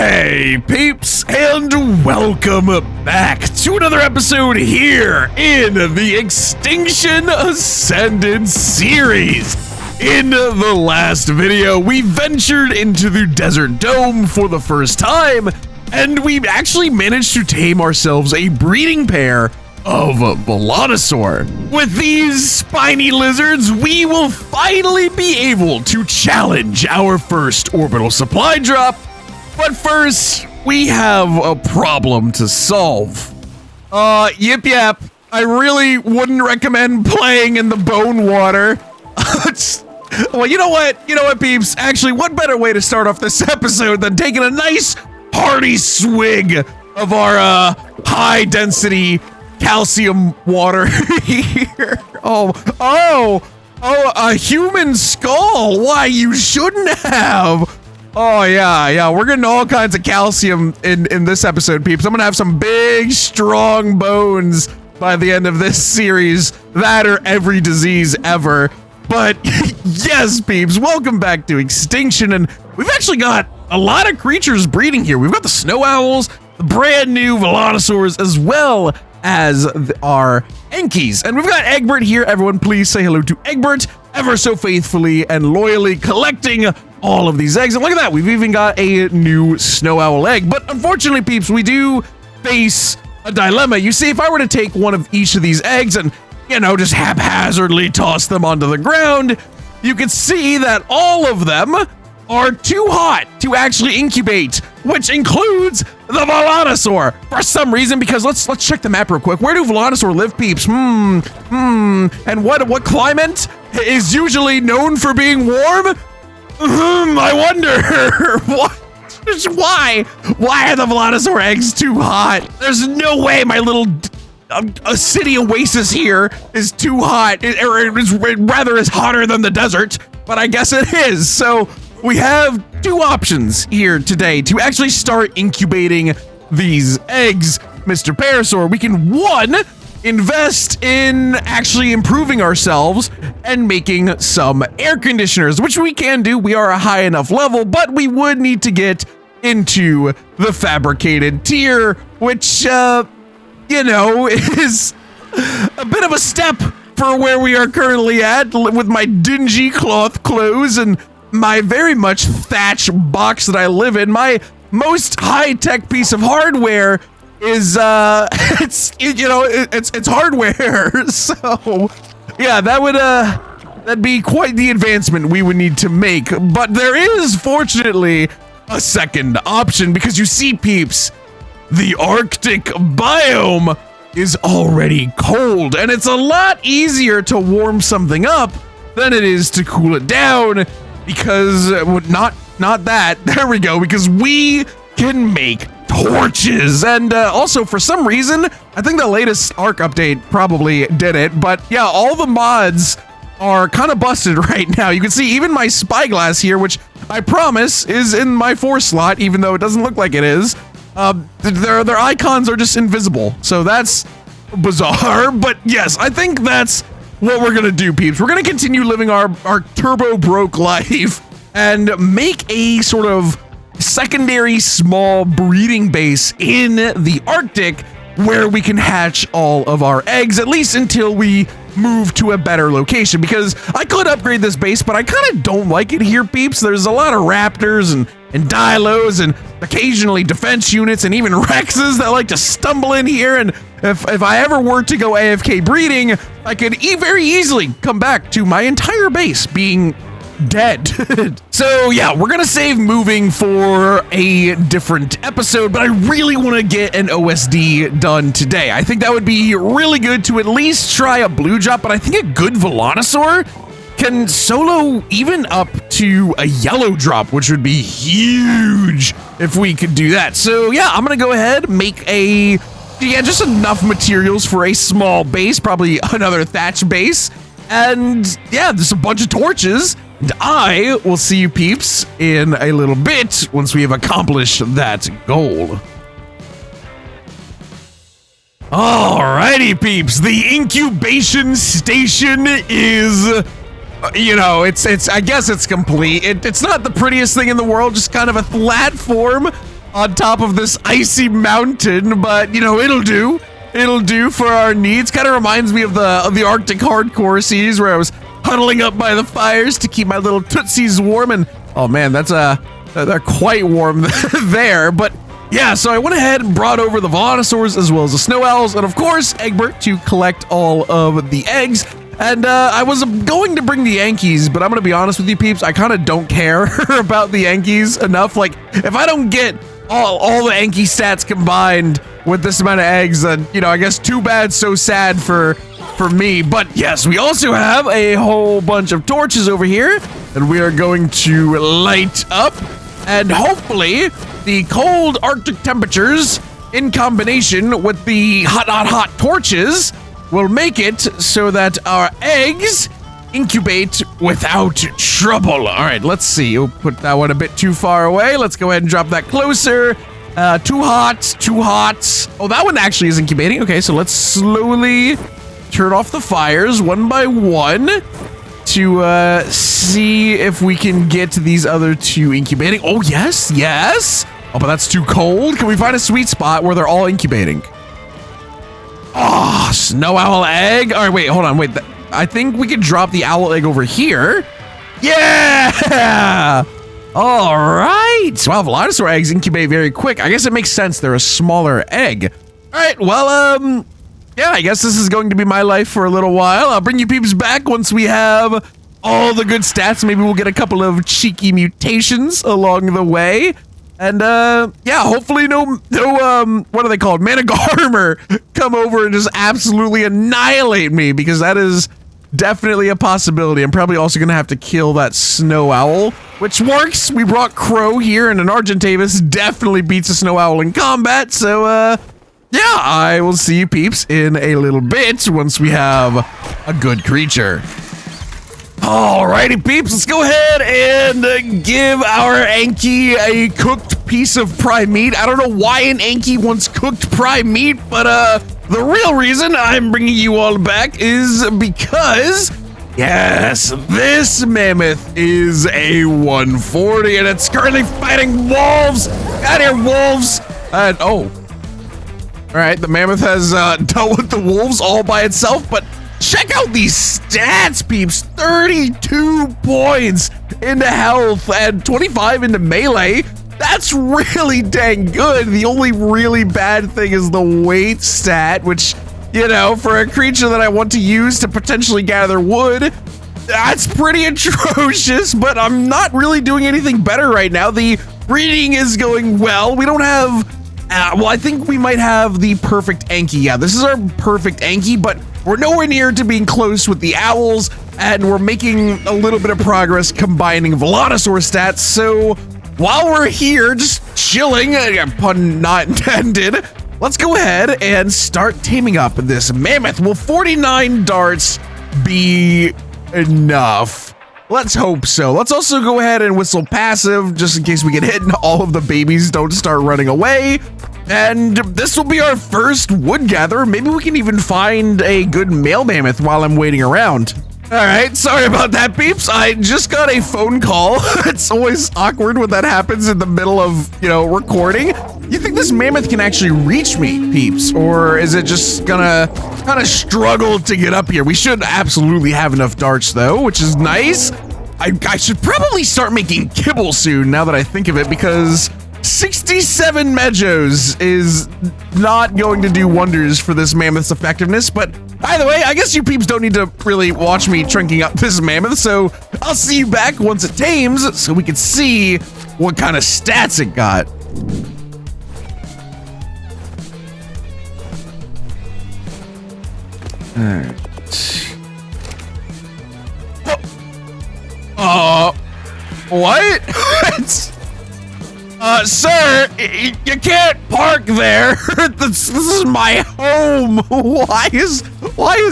Hey peeps, and welcome back to another episode here in the Extinction Ascended series. In the last video, we ventured into the desert dome for the first time, and we actually managed to tame ourselves a breeding pair of Volanosaur. With these spiny lizards, we will finally be able to challenge our first orbital supply drop. But first, we have a problem to solve. Yip yap. I really wouldn't recommend playing in the bone water. Well, you know what? You know what, peeps? Actually, what better way to start off this episode than taking a nice hearty swig of our high-density calcium water here. A human skull. Why, you shouldn't have. Oh, yeah, we're getting all kinds of calcium in this episode, peeps. I'm gonna have some big, strong bones by the end of this series. That or every disease ever. But, yes, peeps, welcome back to Extinction, and we've actually got a lot of creatures breeding here. We've got the snow owls, the brand new Volanosaurs, as well as our Enkies. And we've got Egbert here. Everyone, please say hello to Egbert, ever so faithfully and loyally collecting all of these eggs. And look at that, we've even got a new snow owl egg. But unfortunately, peeps, we do face a dilemma. You see, if I were to take one of each of these eggs and, you know, just haphazardly toss them onto the ground, you can see that all of them are too hot to actually incubate, which includes the Volanosaur. For some reason, because let's check the map real quick. Where do Volanosaur live, peeps? And what climate is usually known for being warm? I wonder. What? Why are the Volanosaur eggs too hot? There's no way my little a city oasis here is too hot, or rather is hotter than the desert, but I guess it is. So we have two options here today to actually start incubating these eggs, Mr. Parasaur. We can, one, invest in actually improving ourselves and making some air conditioners, which we can do. We are a high enough level, but we would need to get into the fabricated tier, which, you know, is a bit of a step for where we are currently at with my dingy cloth clothes and my very much thatch box that I live in. My most high-tech piece of hardware is it's hardware. So yeah, that'd be quite the advancement we would need to make. But there is fortunately a second option, because you see, peeps, the Arctic biome is already cold, and it's a lot easier to warm something up than it is to cool it down, because not that, there we go, because we can make torches. And also, for some reason, I think the latest Arc update probably did it, but yeah, all the mods are kind of busted right now. You can see even my Spyglass here, which I promise is in my 4 slot, even though it doesn't look like it is. Their icons are just invisible, so that's bizarre. But yes, I think that's what we're gonna do, peeps. We're gonna continue living our turbo broke life and make a sort of secondary small breeding base in the Arctic where we can hatch all of our eggs, at least until we move to a better location, because I could upgrade this base, but I kind of don't like it here, peeps. There's a lot of raptors and dilos and occasionally defense units and even Rexes that like to stumble in here, and if I ever were to go AFK breeding, I could very easily come back to my entire base being dead. So yeah, we're gonna save moving for a different episode, but I really want to get an OSD done today. I think that would be really good to at least try a blue drop, but I think a good Volanosaur can solo even up to a yellow drop, which would be huge if we could do that. So yeah, I'm gonna go ahead, make just enough materials for a small base, probably another thatch base, and yeah, there's a bunch of torches. And I will see you, peeps, in a little bit once we have accomplished that goal. Alrighty, peeps, the incubation station is you know, I guess it's complete. It's not the prettiest thing in the world, just kind of a flat form on top of this icy mountain, but you know, it'll do. It'll do for our needs. Kind of reminds me of the Arctic Hardcore series where I was huddling up by the fires to keep my little tootsies warm, and oh man, that's they're quite warm there. But yeah, so I went ahead and brought over the Velociraptors as well as the Snow Owls, and of course Egbert to collect all of the eggs. And I was going to bring the Yankees, but I'm gonna be honest with you peeps, I kind of don't care about the Yankees enough. Like, if I don't get all the Yankee stats combined with this amount of eggs, then, you know, I guess too bad, so sad for me. But yes, we also have a whole bunch of torches over here that we are going to light up, and hopefully the cold Arctic temperatures in combination with the hot torches will make it so that our eggs incubate without trouble. All right, let's see. We'll put that one a bit too far away. Let's go ahead and drop that closer. Too hot. Oh, that one actually is incubating. Okay, so let's slowly turn off the fires one by one to see if we can get these other two incubating. Oh, yes. Oh, but that's too cold. Can we find a sweet spot where they're all incubating? Oh, snow owl egg. All right, wait, hold on. Wait, I think we could drop the owl egg over here. Yeah. All right. Wow, Velociraptor eggs incubate very quick. I guess it makes sense. They're a smaller egg. All right, well, yeah, I guess this is going to be my life for a little while. I'll bring you peeps back once we have all the good stats. Maybe we'll get a couple of cheeky mutations along the way. And, yeah, hopefully no, what are they called? Managarmer come over and just absolutely annihilate me, because that is definitely a possibility. I'm probably also gonna have to kill that snow owl, which works. We brought Crow here, and an Argentavis definitely beats a snow owl in combat. So, yeah, I will see you peeps in a little bit once we have a good creature. Alrighty, peeps, let's go ahead and give our Anki a cooked piece of prime meat. I don't know why an Anki wants cooked prime meat, but the real reason I'm bringing you all back is because, yes, this mammoth is a 140, and it's currently fighting wolves. Out here, wolves. And oh, all right, the mammoth has dealt with the wolves all by itself, but check out these stats, peeps. 32 points into health and 25 into melee. That's really dang good. The only really bad thing is the weight stat, which, you know, for a creature that I want to use to potentially gather wood, that's pretty atrocious, but I'm not really doing anything better right now. The breeding is going well. We don't have, well, I think we might have the perfect Anki. Yeah, this is our perfect Anki, but we're nowhere near to being close with the owls, and we're making a little bit of progress combining Velociraptor stats. So while we're here just chilling, pun not intended, let's go ahead and start taming up this mammoth. Will 49 darts be enough? Let's hope so. Let's also go ahead and whistle passive just in case we get hit and all of the babies don't start running away. And this will be our first wood gatherer. Maybe we can even find a good male mammoth while I'm waiting around. All right, sorry about that, peeps. I just got a phone call. It's always awkward when that happens in the middle of, you know, recording. You think this mammoth can actually reach me, peeps? Or is it just gonna kind of struggle to get up here? We should absolutely have enough darts though, which is nice. I should probably start making kibble soon now that I think of it, because 67 Mejos is not going to do wonders for this mammoth's effectiveness. But either way, I guess you peeps don't need to really watch me trinking up this mammoth, so I'll see you back once it tames so we can see what kind of stats it got. What? Sir, you can't park there. This is my home. Why is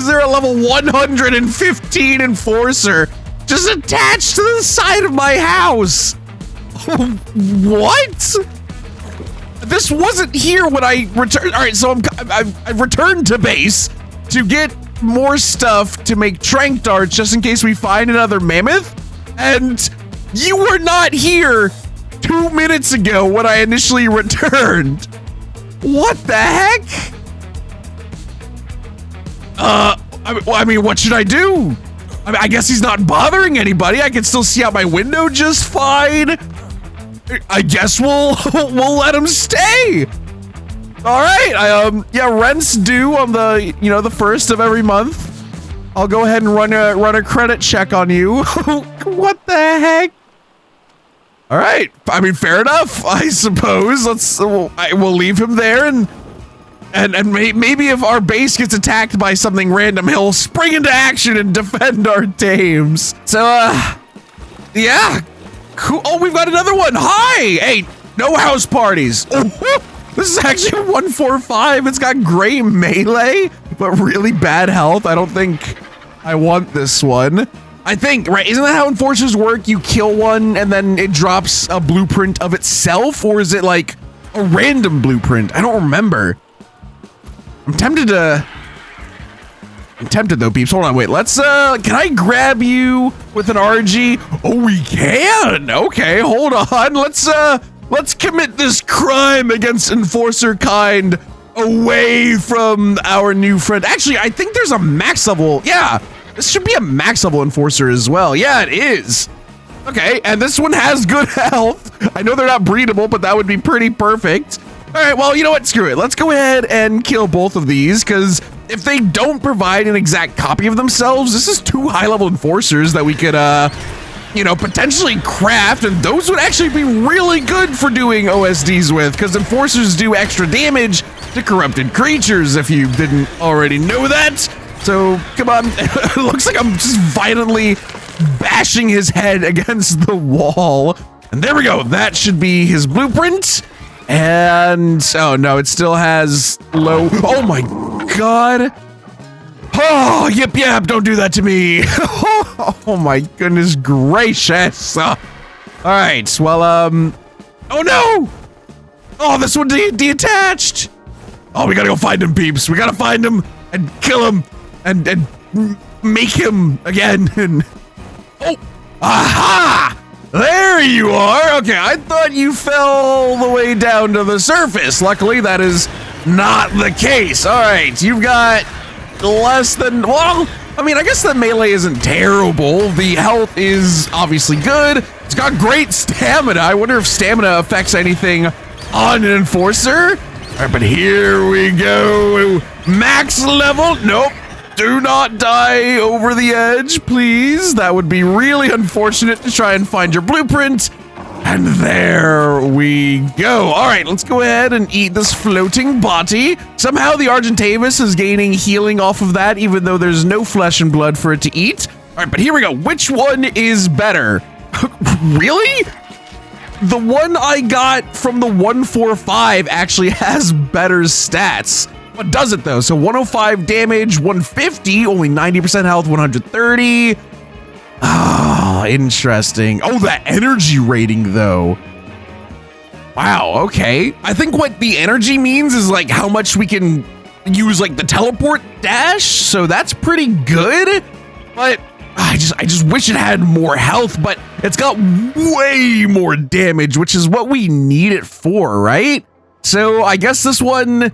there a level 115 enforcer just attached to the side of my house? What? This wasn't here when I returned. All right, so I've returned to base to get more stuff to make trank darts just in case we find another mammoth, and you were not here 2 minutes ago when I initially returned. What the heck? I mean, what should I do? I guess he's not bothering anybody. I can still see out my window just fine. I guess we'll let him stay. All right. Yeah, rent's due on the the 1st of every month. I'll go ahead and run a credit check on you. What the heck? All right. I mean, fair enough, I suppose. We'll leave him there and maybe if our base gets attacked by something random, he'll spring into action and defend our dames. So, yeah. Cool. Oh, we've got another one. Hi. Hey, no house parties. Oh, this is actually a 145. It's got great melee, but really bad health. I don't think I want this one. I think, right, isn't that how enforcers work? You kill one and then it drops a blueprint of itself, or is it like a random blueprint? I don't remember. I'm tempted though, peeps. Hold on, wait. Let's can I grab you with an RG? Oh, we can. Okay, hold on. Let's commit this crime against enforcer kind away from our new friend. Actually, I think there's a max level. Yeah, this should be a max level enforcer as well. Yeah, it is. Okay, and this one has good health. I know they're not breedable, but that would be pretty perfect. All right, well, you know what? Screw it. Let's go ahead and kill both of these, because if they don't provide an exact copy of themselves, this is 2 high-level enforcers that we could, potentially craft, and those would actually be really good for doing OSDs with, because enforcers do extra damage to corrupted creatures, if you didn't already know that. So, come on. It looks like I'm just violently bashing his head against the wall. And there we go. That should be his blueprint. And oh no, it still has low. Oh my god. Oh, yep, don't do that to me. Oh my goodness gracious. All right, well, oh no. Oh, this one detached. Oh, we gotta go find him, peeps. We gotta find him and kill him and make him again. And oh, aha. There you are. Okay, I thought you fell all the way down to the surface. Luckily, that is not the case. All right, you've got less than, well, I mean, I guess the melee isn't terrible. The health is obviously good. It's got great stamina. I wonder if stamina affects anything on an enforcer. All right, but here we go. Max level. Nope. Do not die over the edge, please. That would be really unfortunate to try and find your blueprint. And there we go. All right, let's go ahead and eat this floating body. Somehow the Argentavis is gaining healing off of that, even though there's no flesh and blood for it to eat. All right, but here we go. Which one is better? Really? The one I got from the 145 actually has better stats. What does it though? So 105 damage, 150, only 90% health, 130. Ah, interesting. Oh, that energy rating though. Wow, okay. I think what the energy means is like how much we can use like the teleport dash. So that's pretty good. But I just wish it had more health, but it's got way more damage, which is what we need it for, right? So I guess this one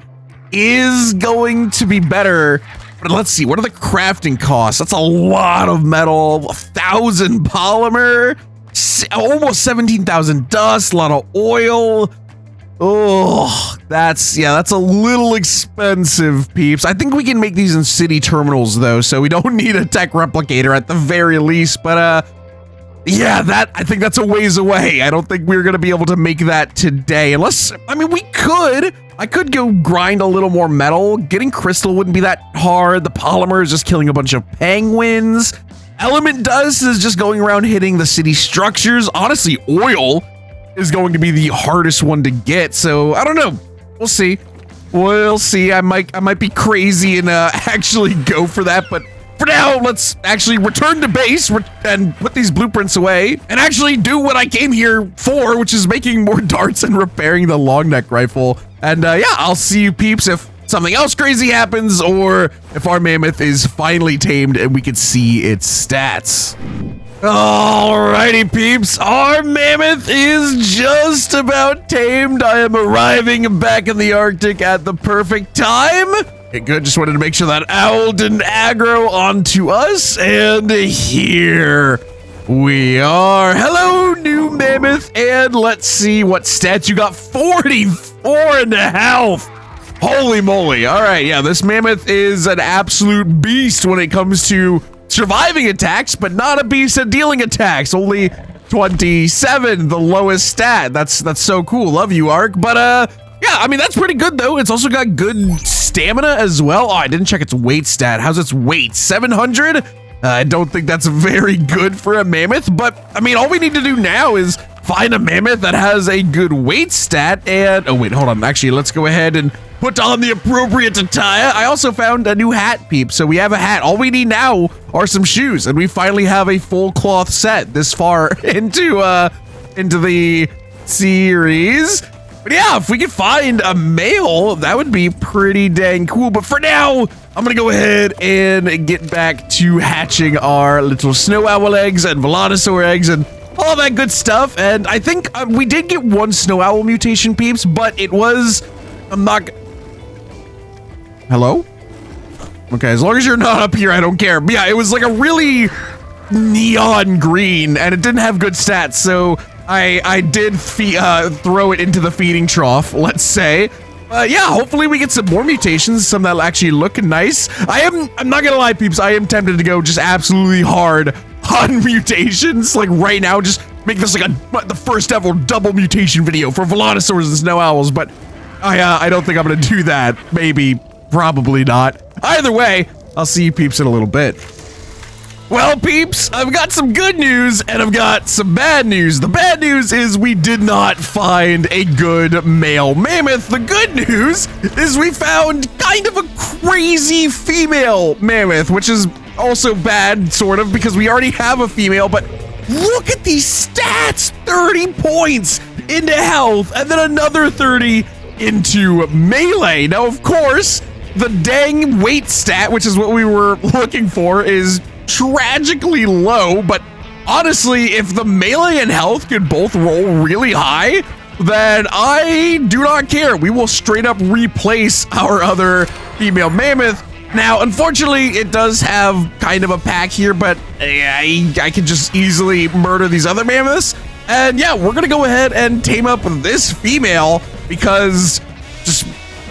is going to be better, but let's see, what are the crafting costs? That's a lot of metal, 1,000 polymer, almost 17,000 dust, a lot of oil. Oh, that's a little expensive, peeps. I think we can make these in city terminals though, so we don't need a tech replicator at the very least, but yeah, I think that's a ways away. I don't think we're gonna be able to make that today, unless, I mean, I could go grind a little more metal. Getting crystal wouldn't be that hard. The polymer is just killing a bunch of penguins. Element dust is just going around hitting the city structures. Honestly, oil is going to be the hardest one to get. So I don't know. We'll see. We'll see. I might be crazy and actually go for that, but for now, let's actually return to base and put these blueprints away and actually do what I came here for, which is making more darts and repairing the long neck rifle. And yeah, I'll see you peeps if something else crazy happens or if our mammoth is finally tamed and we can see its stats. Alrighty, peeps, our mammoth is just about tamed. I am arriving back in the Arctic at the perfect time. Okay, good, just wanted to make sure that owl didn't aggro onto us, and here we are. Hello, new mammoth, and let's see what stats you got. 44 in health. Holy moly. All right, yeah, this mammoth is an absolute beast when it comes to surviving attacks, but not a beast at dealing attacks. Only 27, the lowest stat. That's so cool. Love you, Ark. But yeah, I mean, that's pretty good though. It's also got good stamina as well. Oh, I didn't check its weight stat. How's its weight? 700? I don't think that's very good for a mammoth, but I mean, all we need to do now is find a mammoth that has a good weight stat. And oh wait, hold on. Actually, let's go ahead and put on the appropriate attire. I also found a new hat, peeps. So we have a hat. All we need now are some shoes, and we finally have a full cloth set this far into the series. But yeah, if we could find a male, that would be pretty dang cool. But for now, I'm gonna go ahead and get back to hatching our little snow owl eggs and velonosaur eggs and all that good stuff. And I think we did get one snow owl mutation, peeps, but it was, I'm not. Hello? Okay, as long as you're not up here, I don't care. But yeah, it was like a really neon green, and it didn't have good stats, so I did throw it into the feeding trough, let's say. Yeah, hopefully we get some more mutations, some that'll actually look nice. I'm not gonna lie, peeps, I am tempted to go just absolutely hard on mutations, like right now, just make this like the first ever double mutation video for velonosaurs and snow owls, but I don't think I'm gonna do that. Maybe. Probably not. Either way, I'll see you peeps in a little bit. Well, peeps, I've got some good news and I've got some bad news. The bad news is we did not find a good male mammoth. The good news is we found kind of a crazy female mammoth, which is also bad, sort of, because we already have a female, but look at these stats! 30 points into health and then another 30 into melee. Now, of course, the dang weight stat, which is what we were looking for, is tragically low, but honestly, if the melee and health could both roll really high, then I do not care. We will straight up replace our other female mammoth. Now, unfortunately, it does have kind of a pack here, but I can just easily murder these other mammoths. And yeah, we're gonna go ahead and tame up this female because just,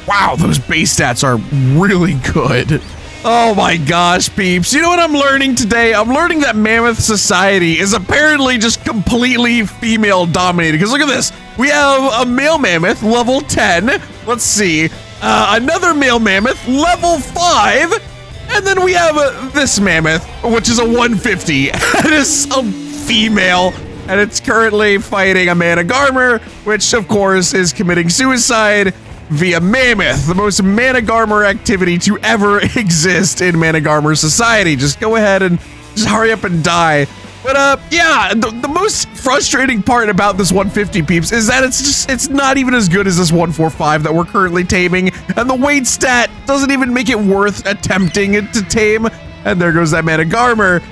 wow, those base stats are really good. Oh my gosh, peeps. You know what I'm learning today? I'm learning that mammoth society is apparently just completely female dominated. Because look at this. We have a male mammoth, level 10. Let's see. Another male mammoth, level 5. And then we have this mammoth, which is a 150. It is a female. And it's currently fighting a Managarmer, which of course is committing suicide via mammoth, the most Managarmer activity to ever exist in Managarmer society. Just go ahead and just hurry up and die. But yeah, the most frustrating part about this 150, peeps, is that it's not even as good as this 145 that we're currently taming, and the weight stat doesn't even make it worth attempting to tame. And there goes that Managarmer.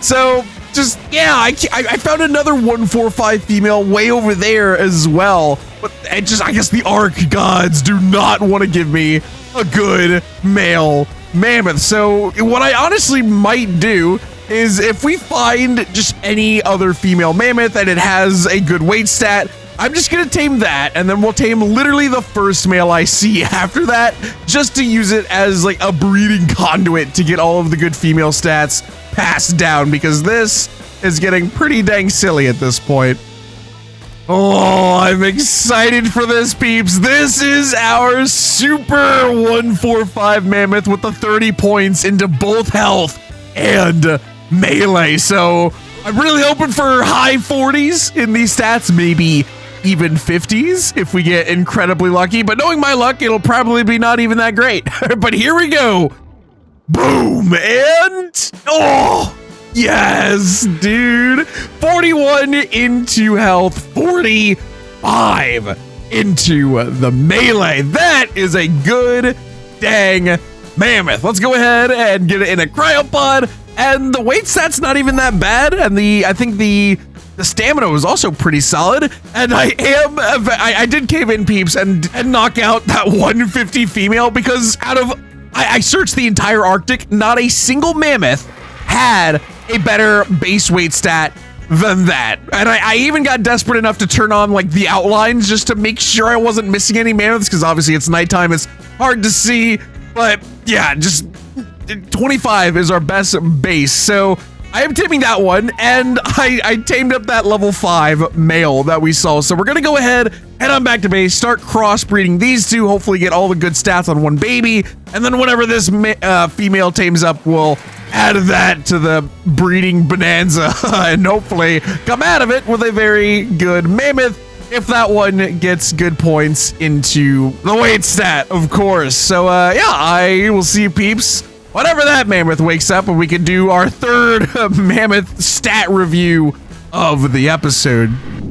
So just, yeah, I found another 145 female way over there as well, but I guess the Ark gods do not want to give me a good male mammoth. So what I honestly might do is, if we find just any other female mammoth and it has a good weight stat, I'm just gonna tame that, and then we'll tame literally the first male I see after that, just to use it as like a breeding conduit to get all of the good female stats passed down, because this is getting pretty dang silly at this point. Oh, I'm excited for this, peeps. This is our super 145 mammoth with the 30 points into both health and melee. So I'm really hoping for high 40s in these stats, maybe even 50s if we get incredibly lucky. But knowing my luck, it'll probably be not even that great. But here we go. Boom. And oh, yes, dude. 41 into health, 45 into the melee. That is a good dang mammoth. Let's go ahead and get it in a cryopod and the weight stat's not even that bad, and I think the stamina was also pretty solid, and I did cave in, peeps, and knock out that 150 female, because I searched the entire Arctic, not a single mammoth had a better base weight stat than that. And I even got desperate enough to turn on like the outlines just to make sure I wasn't missing any mammoths, because obviously it's nighttime, it's hard to see, but yeah, just 25 is our best base. So I am taming that one, and I tamed up that level 5 male that we saw. So we're gonna go ahead, head on back to base, start crossbreeding these two, hopefully get all the good stats on one baby, and then whenever this female tames up, we'll add that to the breeding bonanza and hopefully come out of it with a very good mammoth, if that one gets good points into the weight stat, of course. So yeah, I will see you, peeps, whenever that mammoth wakes up, and we can do our third mammoth stat review of the episode.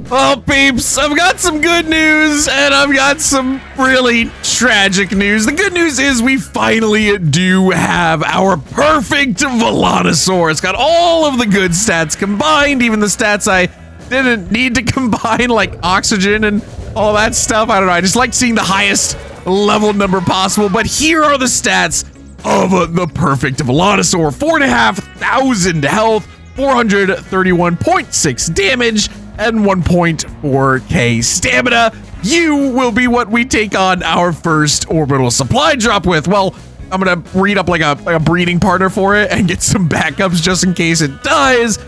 Well, peeps, I've got some good news, and I've got some really tragic news. The good news is we finally do have our perfect Volanosaur. It's got all of the good stats combined, even the stats I didn't need to combine, like oxygen and all that stuff. I don't know, I just like seeing the highest level number possible, but here are the stats of the perfect Volanosaur. 4,500 health, 431.6 damage, and 1.4k stamina. You will be what we take on our first orbital supply drop with. Well, I'm gonna read up like a breeding partner for it and get some backups just in case it dies.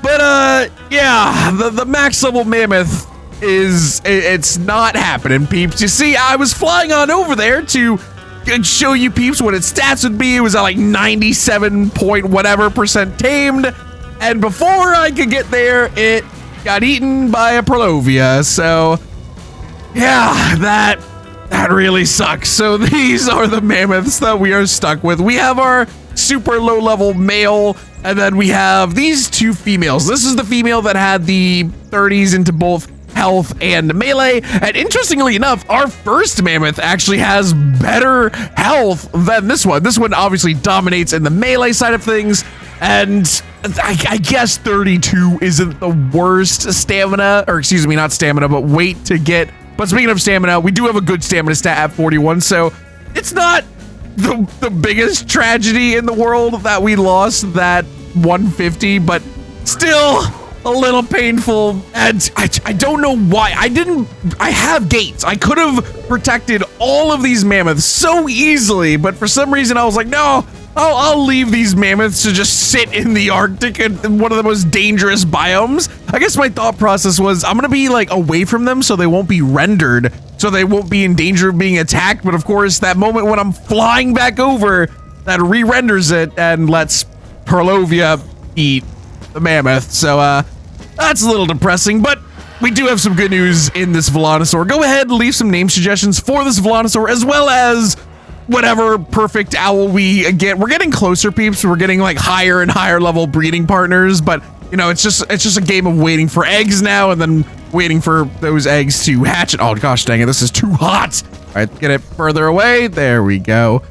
But yeah, the max level mammoth it's not happening, peeps. You see, I was flying on over there to show you, peeps, what its stats would be. It was at like 97 point whatever percent tamed, and before I could get there, it got eaten by a Prolovia. So yeah, that really sucks. So these are the mammoths that we are stuck with. We have our super low level male, and then we have these two females. This is the female that had the 30s into both health and melee, and interestingly enough, our first mammoth actually has better health than this one. This one obviously dominates in the melee side of things, and I guess 32 isn't the worst stamina, or excuse me, not stamina, but weight to get. But speaking of stamina, we do have a good stamina stat at 41, so it's not the biggest tragedy in the world that we lost that 150, but still a little painful. And I don't know why I have gates. I could have protected all of these mammoths so easily, but for some reason I was like, no, I'll leave these mammoths to just sit in the Arctic in one of the most dangerous biomes. I guess my thought process was I'm gonna be like away from them so they won't be rendered, so they won't be in danger of being attacked. But of course, that moment when I'm flying back over, that re-renders it and lets Prolovia eat the mammoth. So that's a little depressing, but we do have some good news in this Volanosaur. Go ahead and leave some name suggestions for this Volanosaur, as well as whatever perfect owl we get. We're getting closer, peeps. We're getting like higher and higher level breeding partners, but you know, it's just a game of waiting for eggs now, and then waiting for those eggs to hatch. Oh gosh dang it, this is too hot. All right, get it further away. There we go.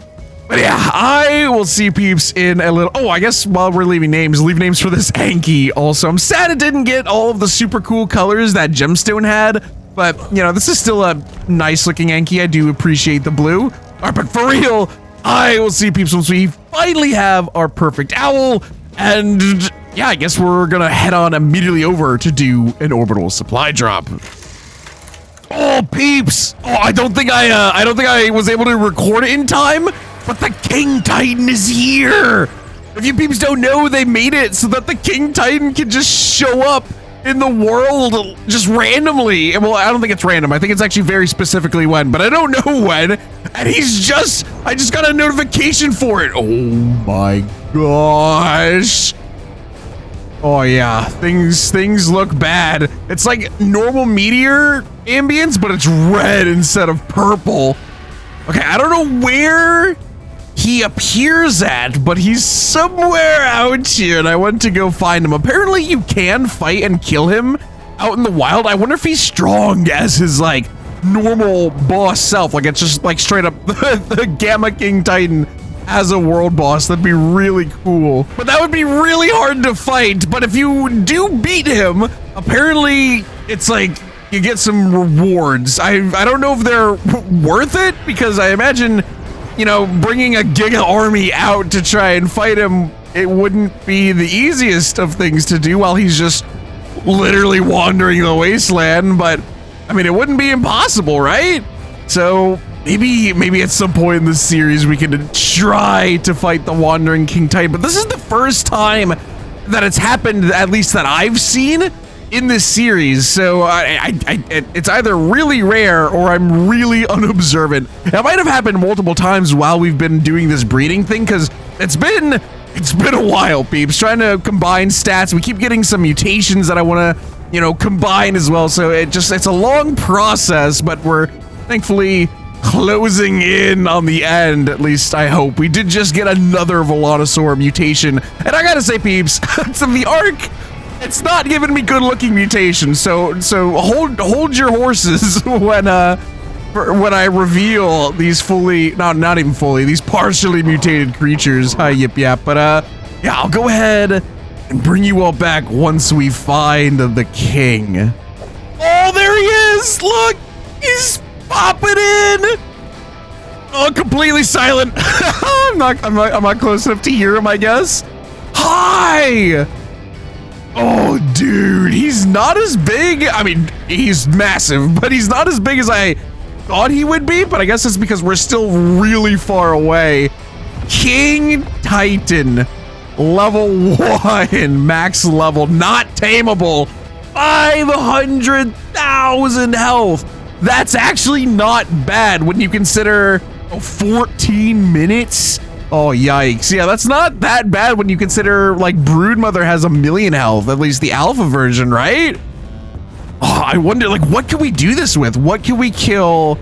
But yeah, I will see, peeps, in a little. Oh, I guess while we're leaving names, leave names for this Anki also. I'm sad it didn't get all of the super cool colors that Gemstone had, but you know, this is still a nice looking Anki. I do appreciate the blue. All right, but for real, I will see, peeps, once we finally have our perfect owl. And yeah, I guess we're gonna head on immediately over to do an orbital supply drop. Oh, peeps! Oh, I don't think I was able to record it in time, but the King Titan is here. If you peeps don't know, they made it so that the King Titan can just show up in the world just randomly. Well, I don't think it's random. I think it's actually very specifically when, but I don't know when. And I just got a notification for it. Oh my gosh. Oh yeah, things look bad. It's like normal meteor ambience, but it's red instead of purple. Okay, I don't know where he appears at, but he's somewhere out here, and I went to go find him. Apparently you can fight and kill him out in the wild. I wonder if he's strong as his like normal boss self. Like it's just like straight up the Gamma King Titan as a world boss. That'd be really cool. But that would be really hard to fight. But if you do beat him, apparently it's like you get some rewards. I don't know if they're worth it, because I imagine, you know, bringing a Giga army out to try and fight him, it wouldn't be the easiest of things to do while he's just literally wandering the wasteland. But I mean, it wouldn't be impossible, right? So maybe at some point in this series we can try to fight the Wandering King Titan. But this is the first time that it's happened, at least that I've seen in this series. So it's either really rare or I'm really unobservant. It might have happened multiple times while we've been doing this breeding thing, because it's been a while, peeps, trying to combine stats. We keep getting some mutations that I want to, you know, combine as well. So it's a long process, but we're thankfully closing in on the end, at least I hope. We did just get another Volanosaur mutation, and I gotta say, peeps, so the arc, it's not giving me good looking mutations, so hold your horses when I reveal these not even fully, these partially mutated creatures. Hi, yip yap. But yeah, I'll go ahead and bring you all back once we find the king. Oh, there he is! Look! He's popping in! Oh, completely silent. I'm not close enough to hear him, I guess. Hi! Oh, dude, he's not as big. I mean, he's massive, but he's not as big as I thought he would be, but I guess it's because we're still really far away. King Titan, level 1, max level, not tameable, 500,000 health. That's actually not bad when you consider 14 minutes. Oh, yikes. Yeah, that's not that bad when you consider, like, Broodmother has 1 million health, at least the alpha version, right? Oh, I wonder, like, what can we do this with? What can we kill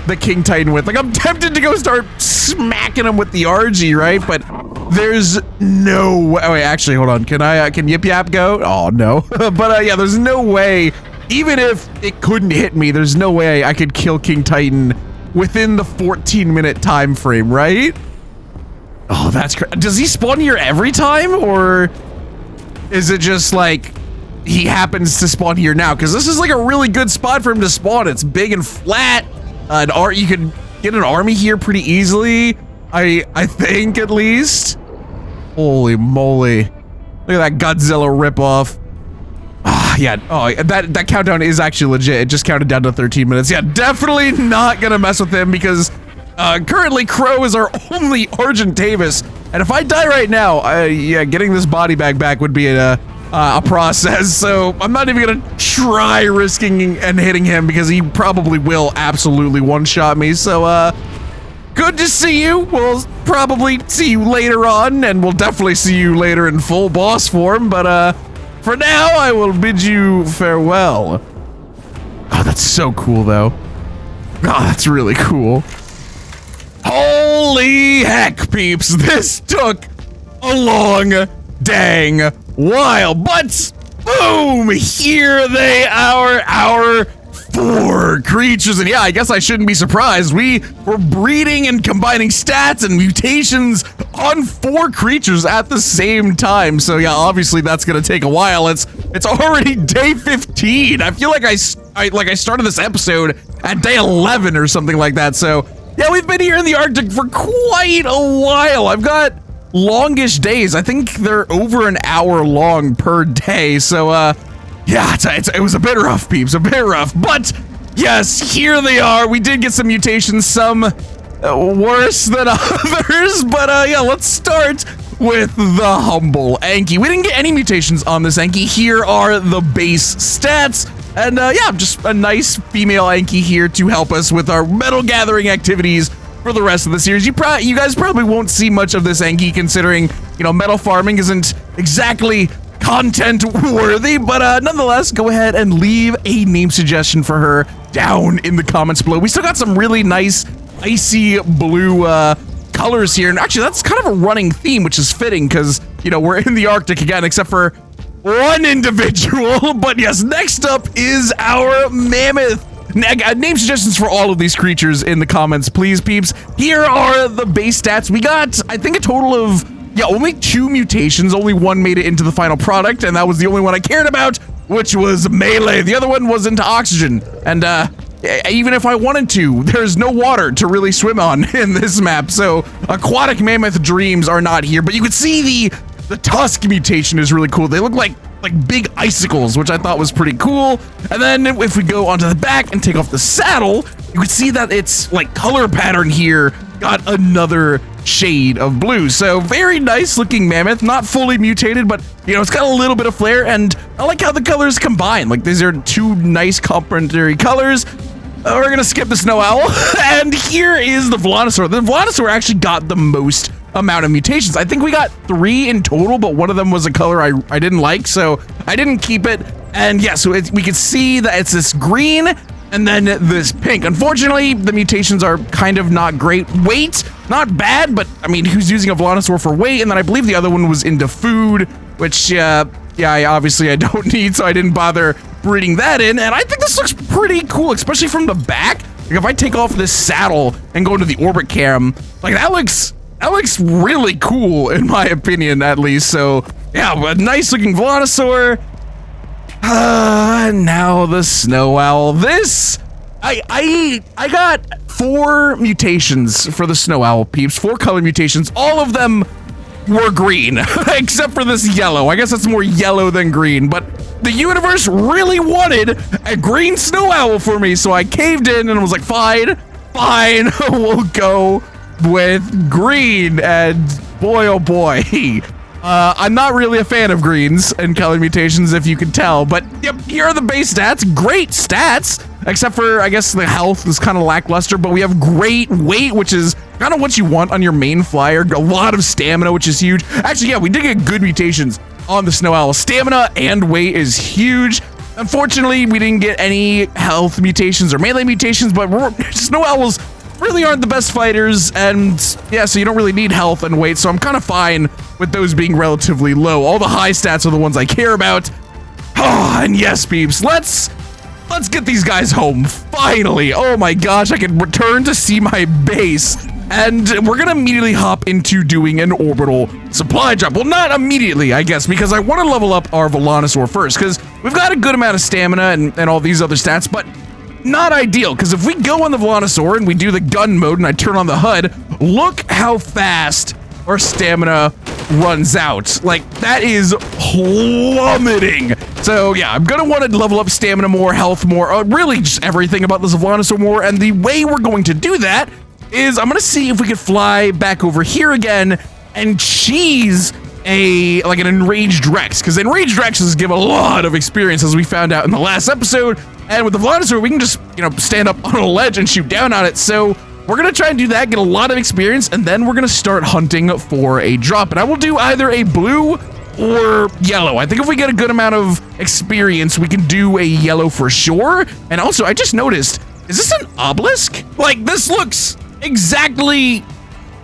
the King Titan with? Like, I'm tempted to go start smacking him with the RG, right? But there's no way. Oh, wait, actually, hold on. Can Yip Yap go? Oh, no. But, yeah, there's no way. Even if it couldn't hit me, there's no way I could kill King Titan within the 14-minute time frame, right? Oh, that's crazy. Does he spawn here every time, or is it just like he happens to spawn here now? Because this is like a really good spot for him to spawn. It's big and flat. You could get an army here pretty easily. I think, at least. Holy moly! Look at that Godzilla ripoff. Yeah, oh, that countdown is actually legit. It just counted down to 13 minutes. Yeah, definitely not gonna mess with him, because currently Crow is our only Argentavis, and if I die right now, yeah, getting this body bag back would be a process, so I'm not even gonna try risking and hitting him, because he probably will absolutely one-shot me. So, good to see you. We'll probably see you later on, and we'll definitely see you later in full boss form, but, for now, I will bid you farewell. Oh, that's so cool, though. Oh, that's really cool. Holy heck, peeps. This took a long dang while, but boom, here they are, our 4 creatures. And yeah, I guess I shouldn't be surprised. We were breeding and combining stats and mutations on 4 creatures at the same time. So yeah, obviously that's gonna take a while. It's already day 15. I feel like I started this episode at day 11 or something like that. So yeah, we've been here in the Arctic for quite a while. I've got longish days. I think they're over an hour long per day. So yeah, it was a bit rough, peeps, a bit rough. But yes, here they are. We did get some mutations, some worse than others. But yeah, let's start with the humble Anki. We didn't get any mutations on this Anki. Here are the base stats. And yeah, just a nice female Anki here to help us with our metal gathering activities for the rest of the series. You guys probably won't see much of this Anki, considering, you know, metal farming isn't exactly content worthy, but nonetheless, go ahead and leave a name suggestion for her down in the comments below. We still got some really nice icy blue colors here, and actually that's kind of a running theme, which is fitting because, you know, we're in the Arctic again, except for one individual. But yes, next up is our mammoth. Name suggestions for all of these creatures in the comments, please, peeps. Here are the base stats. We got, I think, a total of, yeah, only 2 mutations. Only one made it into the final product, and that was the only one I cared about, which was melee. The other one was into oxygen, and even if I wanted to, there's no water to really swim on in this map, so aquatic mammoth dreams are not here. But you can see the tusk mutation is really cool. They look like big icicles, which I thought was pretty cool. And then if we go onto the back and take off the saddle, you can see that it's like color pattern here got another shade of blue. So very nice looking mammoth, not fully mutated, but you know, it's got a little bit of flair, and I like how the colors combine. Like, these are 2 nice complementary colors. We're gonna skip the snow owl, and here is the Velonosaur. The Velonosaur actually got the most amount of mutations. I think we got 3 in total, but one of them was a color I didn't like, so I didn't keep it. And yeah, so we can see that it's this green and then this pink. Unfortunately, the mutations are kind of not great. Weight, not bad, but I mean, who's using a Velonosaur for weight? And then I believe the other one was into food, which yeah, obviously I don't need, so I didn't bother breeding that in. And I think this looks pretty cool, especially from the back. Like, if I take off this saddle and go into the orbit cam, like, that looks really cool, in my opinion, at least. So yeah, a nice looking Velonosaur. Now the snow owl. This, I got 4 mutations for the snow owl, peeps. 4 color mutations. All of them were green, except for this yellow. I guess that's more yellow than green, but the universe really wanted a green snow owl for me, so I caved in and was like, fine, we'll go with green. And boy, oh boy, I'm not really a fan of greens and color mutations, if you can tell, but yep, here are the base stats. Great stats, except for, I guess, the health is kind of lackluster, but we have great weight, which is kind of what you want on your main flyer. A lot of stamina, which is huge. Actually, yeah, we did get good mutations on the snow owl. Stamina and weight is huge. Unfortunately, we didn't get any health mutations or melee mutations, but snow owls really aren't the best fighters, and yeah, so you don't really need health and weight, so I'm kind of fine with those being relatively low. All the high stats are the ones I care about. Oh, and yes, peeps, let's get these guys home, finally. Oh my gosh, I can return to see my base, and we're gonna immediately hop into doing an orbital supply drop. Well, not immediately, I guess, because I want to level up our Velonosaur first, because we've got a good amount of stamina and all these other stats, but not ideal, because if we go on the Velonosaur and we do the gun mode and I turn on the HUD, look how fast our stamina runs out. Like, that is plummeting. So yeah, I'm gonna want to level up stamina more, health more, really just everything about this Velonosaur more, and the way we're going to do that is I'm gonna see if we could fly back over here again and cheese like an enraged Rex, because enraged Rexes give a lot of experience, as we found out in the last episode. And with the Velonosaur, we can just, you know, stand up on a ledge and shoot down on it. So we're gonna try and do that, get a lot of experience, and then we're gonna start hunting for a drop. And I will do either a blue or yellow. I think if we get a good amount of experience, we can do a yellow for sure. And also, I just noticed, is this an obelisk? Like, this looks exactly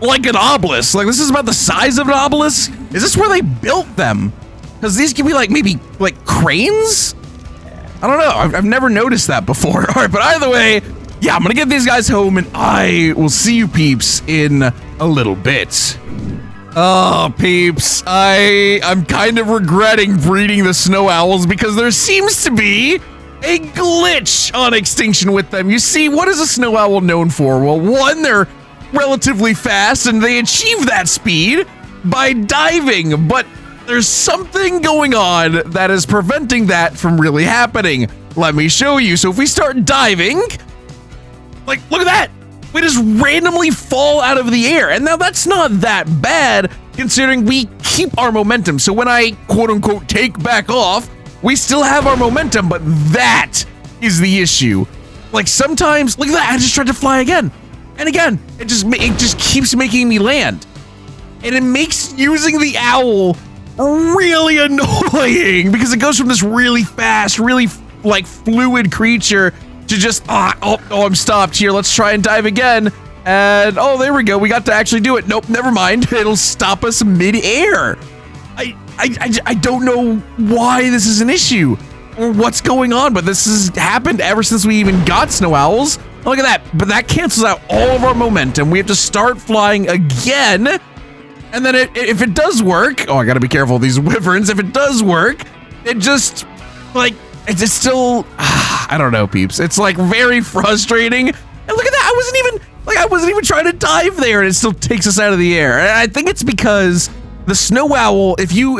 like an obelisk. Like, this is about the size of an obelisk. Is this where they built them? Because these could be like maybe like cranes? I don't know. I've never noticed that before. All right, but either way, yeah, I'm gonna get these guys home, and I will see you peeps in a little bit. Oh, peeps, I'm kind of regretting breeding the snow owls, because there seems to be a glitch on Extinction with them. You see, what is a snow owl known for? Well, one, they're relatively fast, and they achieve that speed by diving, but there's something going on that is preventing that from really happening. Let me show you. So if we start diving, like, look at that. We just randomly fall out of the air. And now that's not that bad, considering we keep our momentum. So when I, quote unquote, take back off, we still have our momentum, but that is the issue. Like, sometimes, look at that, I just tried to fly again. And again, it just keeps making me land. And it makes using the owl really annoying, because it goes from this really fast, really like fluid creature to just, oh, I'm stopped here. Let's try and dive again. And oh, there we go. We got to actually do it. Nope, never mind. It'll stop us mid-air. I don't know why this is an issue. what's going on, but this has happened ever since we even got snow owls. Look at that, but that cancels out all of our momentum. We have to start flying again. And then if it does work, oh, I gotta be careful of these wyverns. If it does work, it just, like, it's just still, I don't know, peeps. It's like very frustrating. And look at that, I wasn't even trying to dive there, and it still takes us out of the air. And I think it's because the snow owl, if you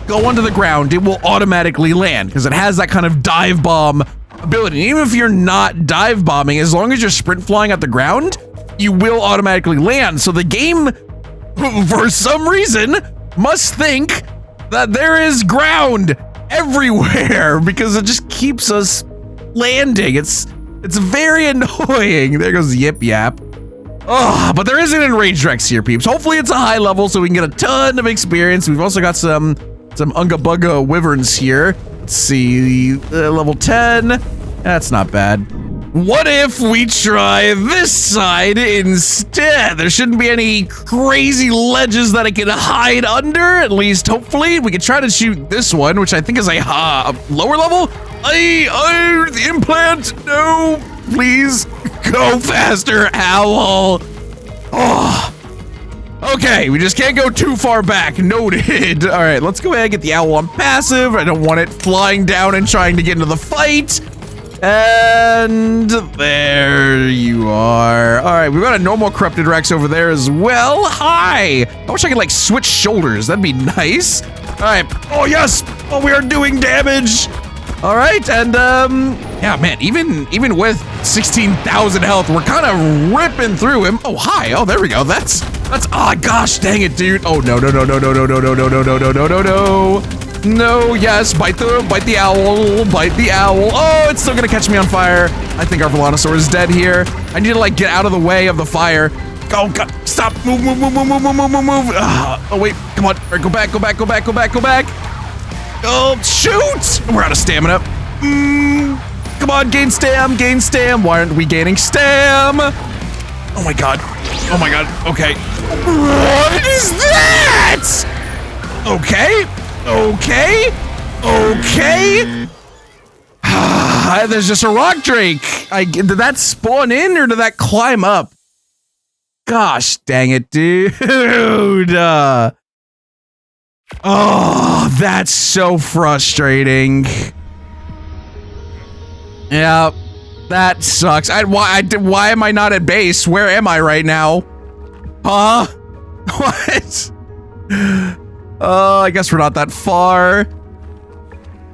go onto the ground, it will automatically land because it has that kind of dive bomb ability. And even if you're not dive bombing, as long as you're sprint flying at the ground, you will automatically land. So the game, for some reason, must think that there is ground everywhere because it just keeps us landing. It's very annoying. There goes Yip Yap. Oh, but there is an enraged Rex here, peeps. Hopefully it's a high level so we can get a ton of experience. We've also got some Unga Bunga wyverns here. Let's see, level 10. That's not bad. What if we try this side instead? There shouldn't be any crazy ledges that I can hide under, at least hopefully. We can try to shoot this one, which I think is a lower level. The implant, no, please go faster, owl. Oh, okay, we just can't go too far back, noted. All right, let's go ahead and get the owl on passive. I don't want it flying down and trying to get into the fight. And there you are. All right, we've got a normal corrupted Rex over there as well. Hi. I wish I could like switch shoulders. That'd be nice. All right. Oh yes. Oh, we are doing damage. All right, and yeah, man. Even with 16,000 health, we're kind of ripping through him. Oh hi. Oh there we go. That's. Oh gosh, dang it, dude. Oh no. No, yes, bite the owl, bite the owl. Oh, it's still gonna catch me on fire. I think our Velonosaur is dead here. I need to like get out of the way of the fire. Go, God, stop, move. Oh wait, come on, all right, go back. Oh, shoot! We're out of stamina. Come on, gain stam. Why aren't we gaining stam? Oh my God, okay. What is that? Okay. There's just a rock drake. Did that spawn in or did that climb up? Gosh dang it, dude. Oh, that's so frustrating. Yeah, that sucks. Why am I not at base? Where am I right now? Huh? What? Oh, I guess we're not that far.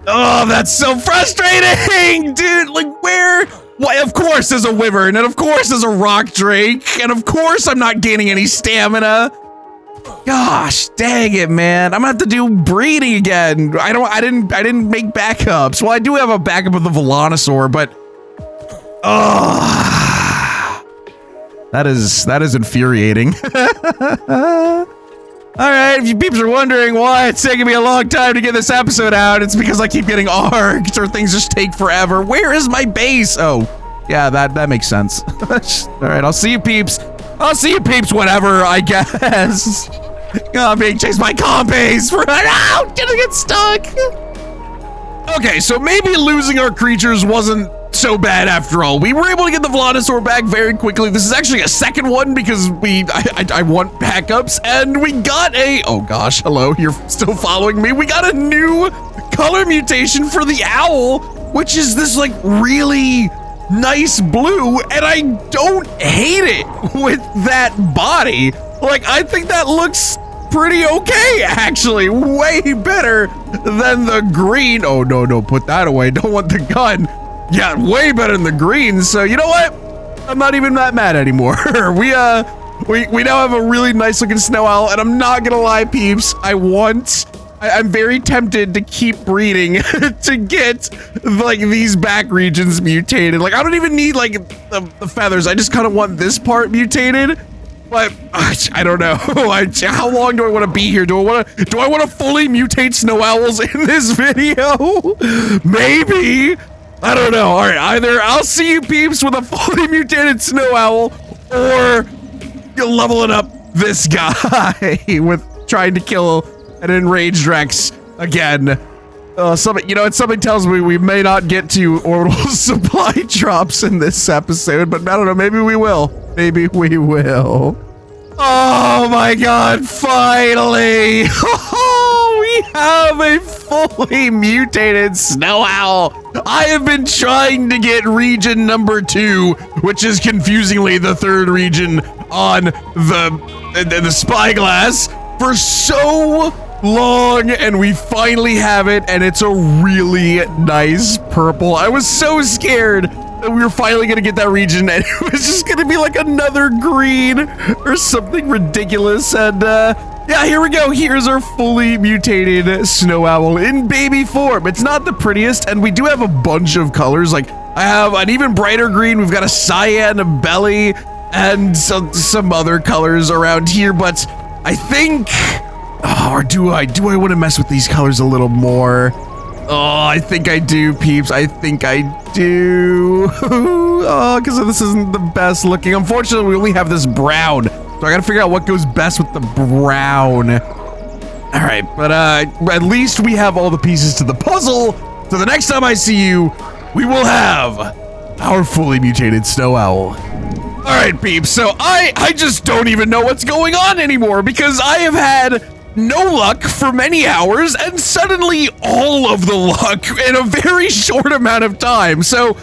Oh, that's so frustrating, dude. Like, where? Why? Of course there's a wyvern, and of course there's a rock drake, and of course I'm not gaining any stamina. Gosh, dang it, man. I'm gonna have to do breeding again. I didn't make backups. Well, I do have a backup of the Velonosaur, but that is infuriating. All right, if you peeps are wondering why it's taking me a long time to get this episode out, it's because I keep getting arced or things just take forever. Where is my base? Oh, yeah, that makes sense. All right, I'll see you peeps. Whatever, I guess. I'm being chased by comp base. Run out! Gonna get stuck. Okay, so maybe losing our creatures wasn't so bad after all. We were able to get the Velonosaur back very quickly. This is actually a second one because I want backups, and we got a, oh gosh, hello, you're still following me. We got a new color mutation for the owl, which is this like really nice blue, and I don't hate it with that body. Like, I think that looks pretty okay, actually. Way better than the green. Oh no, put that away. Don't want the gun. Yeah, way better than the green. So you know what? I'm not even that mad anymore. We now have a really nice looking snow owl, and I'm not gonna lie, peeps. I'm very tempted to keep breeding to get like these back regions mutated. Like I don't even need like the feathers. I just kind of want this part mutated. But I don't know. How long do I want to be here? Do I want to fully mutate snow owls in this video? Maybe. I don't know. All right, either I'll see you peeps with a fully mutated snow owl, or you're leveling up this guy with trying to kill an enraged Rex again. Something tells me we may not get to orbital supply drops in this episode, but I don't know, maybe we will. Maybe we will. Oh my god, finally! We have a fully mutated snow owl. I have been trying to get region number 2, which is confusingly the 3rd region on the Spyglass, for so long, and we finally have it, and it's a really nice purple. I was so scared that we were finally gonna get that region, and it was just gonna be like another green or something ridiculous. And yeah, here we go. Here's our fully mutated snow owl in baby form. It's not the prettiest, and we do have a bunch of colors. Like, I have an even brighter green. We've got a cyan, a belly, and some other colors around here. But I think, or do I want to mess with these colors a little more? Oh, I think I do, peeps. I think I do. Oh, because this isn't the best looking. Unfortunately, we only have this brown. So I gotta figure out what goes best with the brown. All right, but at least we have all the pieces to the puzzle. So the next time I see you, we will have our fully mutated snow owl. All right, peeps. So I just don't even know what's going on anymore, because I have had no luck for many hours, and suddenly all of the luck in a very short amount of time. So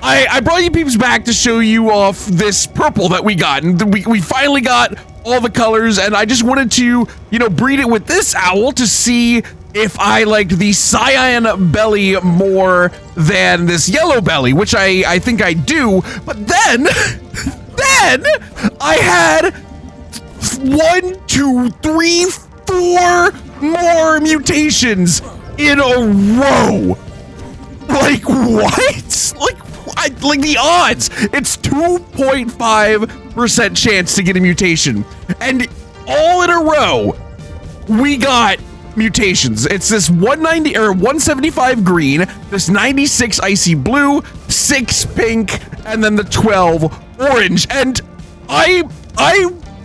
I brought you peeps back to show you off this purple that we got, and we finally got all the colors, and I just wanted to, breed it with this owl to see if I liked the cyan belly more than this yellow belly, which I think I do. But then I had 1, 2, 3, 4 more mutations in a row. Like, what? Like the odds. It's 2.5% chance to get a mutation. And all in a row, we got mutations. It's this 190 or 175 green, this 96 icy blue, 6 pink, and then the 12 orange. And I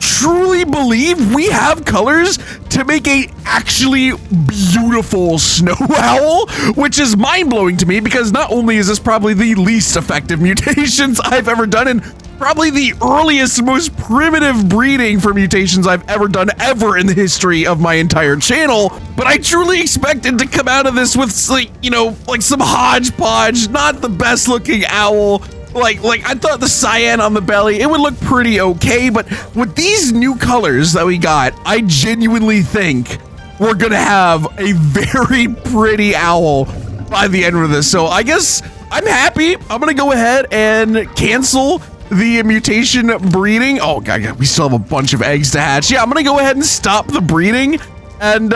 truly believe we have colors to make a actually beautiful snow owl, which is mind-blowing to me, because not only is this probably the least effective mutations I've ever done, and probably the earliest, most primitive breeding for mutations I've ever done in the history of my entire channel, but I truly expected to come out of this with, like some hodgepodge, not the best looking owl. Like I thought the cyan on the belly, it would look pretty okay, but with these new colors that we got, I genuinely think we're gonna have a very pretty owl by the end of this. So I guess I'm happy. I'm gonna go ahead and cancel the mutation breeding. Oh god, we still have a bunch of eggs to hatch. Yeah, I'm gonna go ahead and stop the breeding, and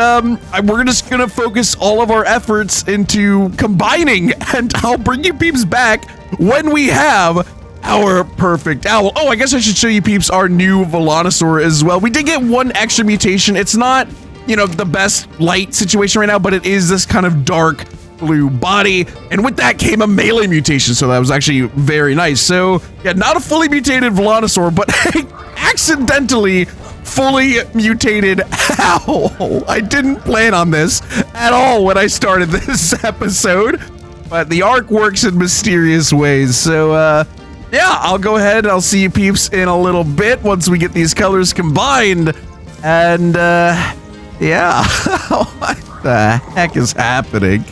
we're just gonna focus all of our efforts into combining, and I'll bring you peeps back when we have our perfect owl. Oh, I guess I should show you peeps our new Velonosaur as well. We did get one extra mutation. It's not, the best light situation right now, but it is this kind of dark blue body, and with that came a melee mutation, so that was actually very nice. So yeah, not a fully mutated Velonosaur, but accidentally fully mutated owl. I didn't plan on this at all when I started this episode, but the arc works in mysterious ways. So yeah, I'll go ahead and I'll see you peeps in a little bit once we get these colors combined. And yeah, what the heck is happening?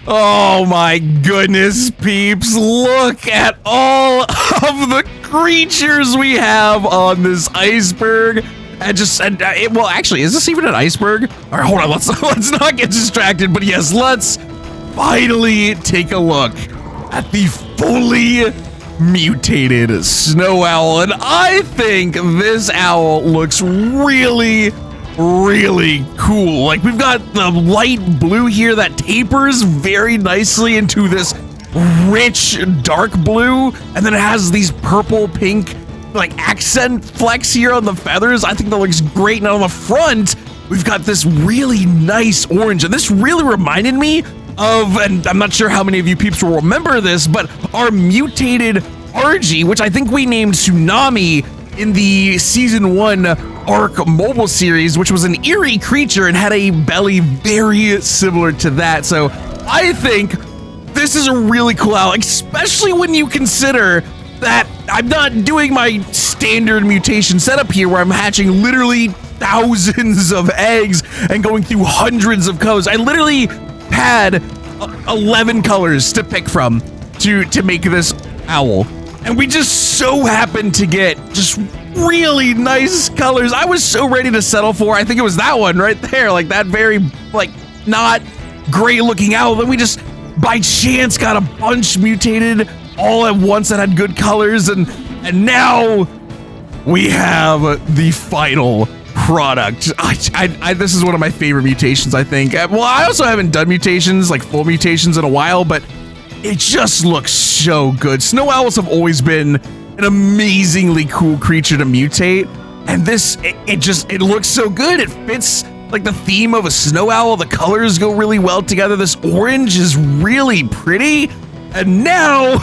Oh my goodness, peeps, look at all of the creatures we have on this iceberg. Well, actually, is this even an iceberg? All right, hold on, let's not get distracted, but yes, let's finally take a look at the fully mutated snow owl. And I think this owl looks really cool. Like, we've got the light blue here that tapers very nicely into this rich dark blue, and then it has these purple pink like accent flecks here on the feathers. I think that looks great. And on the front, we've got this really nice orange, and this really reminded me of, and I'm not sure how many of you peeps will remember this, but our mutated Argy, which I think we named Tsunami in the season 1 Ark mobile series, which was an eerie creature and had a belly very similar to that. So I think this is a really cool owl, especially when you consider that I'm not doing my standard mutation setup here where I'm hatching literally thousands of eggs and going through hundreds of colors. I literally had 11 colors to pick from to make this owl. And we just so happened to get just really nice colors. I was so ready to settle for, I think it was that one right there, like that very, like, not great looking owl. Then we just, by chance, got a bunch mutated all at once that had good colors. And now we have the final product. This is one of my favorite mutations, I think. Well, I also haven't done mutations, like full mutations, in a while, but it just looks so good. Snow owls have always been an amazingly cool creature to mutate, and this, it looks so good. It fits like the theme of a snow owl. The colors go really well together. This orange is really pretty, and now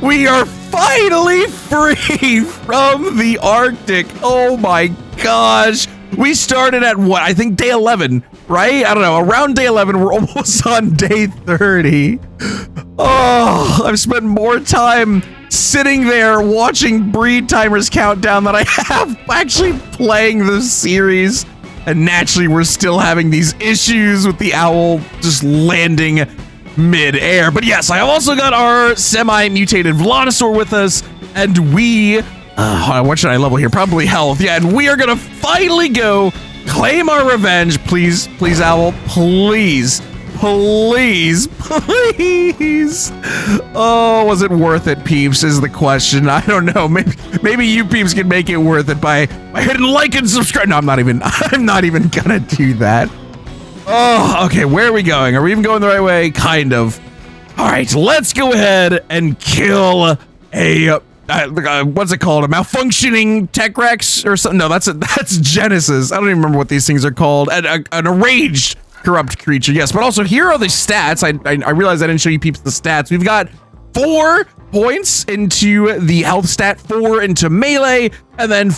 we are finally free from the Arctic. Oh my gosh. We started at what? I think day 11, right? I don't know. Around day 11, we're almost on day 30. Oh, I've spent more time sitting there watching breed timers count down than I have actually playing the series. And naturally, we're still having these issues with the owl just landing mid-air. But yes, I have also got our semi-mutated Velonosaur with us, and we, what should I level here? Probably health. Yeah, and we are gonna finally go claim our revenge. Please, please, owl, please, please, please. Oh, was it worth it, peeps, is the question. I don't know. Maybe you peeps can make it worth it by hitting like and subscribe. No, I'm not even gonna do that. Oh, okay, where are we going? Are we even going the right way? Kind of. All right, let's go ahead and kill a, what's it called? A malfunctioning Teraxititan or something? No, that's Genesis. I don't even remember what these things are called. An enraged corrupt creature, yes. But also, here are the stats. I realized I didn't show you peeps the stats. We've got 4 points into the health stat, 4 into melee, and then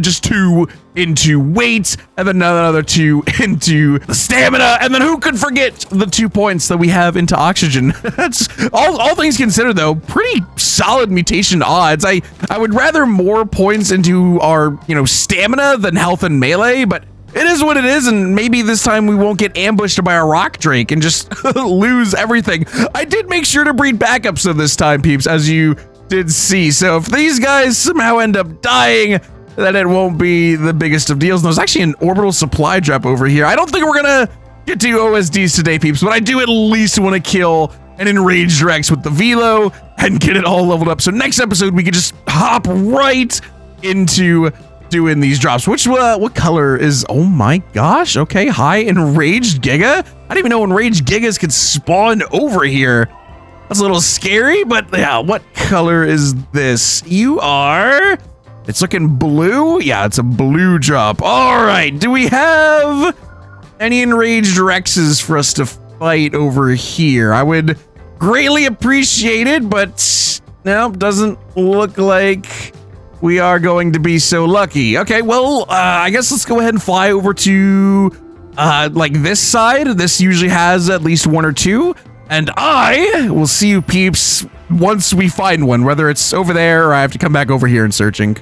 just 2 into weight, and then another 2 into the stamina, and then who could forget the 2 points that we have into oxygen? That's all things considered, though, pretty solid mutation odds. I would rather more points into our, stamina than health and melee, but it is what it is, and maybe this time we won't get ambushed by a rock drake and just lose everything. I did make sure to breed backups of this time, peeps, as you did see. So if these guys somehow end up dying, then it won't be the biggest of deals. And there's actually an orbital supply drop over here. I don't think we're gonna get to OSDs today, peeps, but I do at least want to kill an enraged Rex with the Velo and get it all leveled up. So next episode, we could just hop right into doing these drops. What color is, oh my gosh, okay, high enraged Giga? I didn't even know enraged Gigas could spawn over here. That's a little scary, but yeah, what color is this? You are, it's looking blue. Yeah, it's a blue drop. All right, do we have any enraged Rexes for us to fight over here? I would greatly appreciate it, but no, doesn't look like we are going to be so lucky. Okay, well, I guess let's go ahead and fly over to, like this side. This usually has at least 1 or 2, and I will see you peeps once we find one, whether it's over there or I have to come back over here and searching.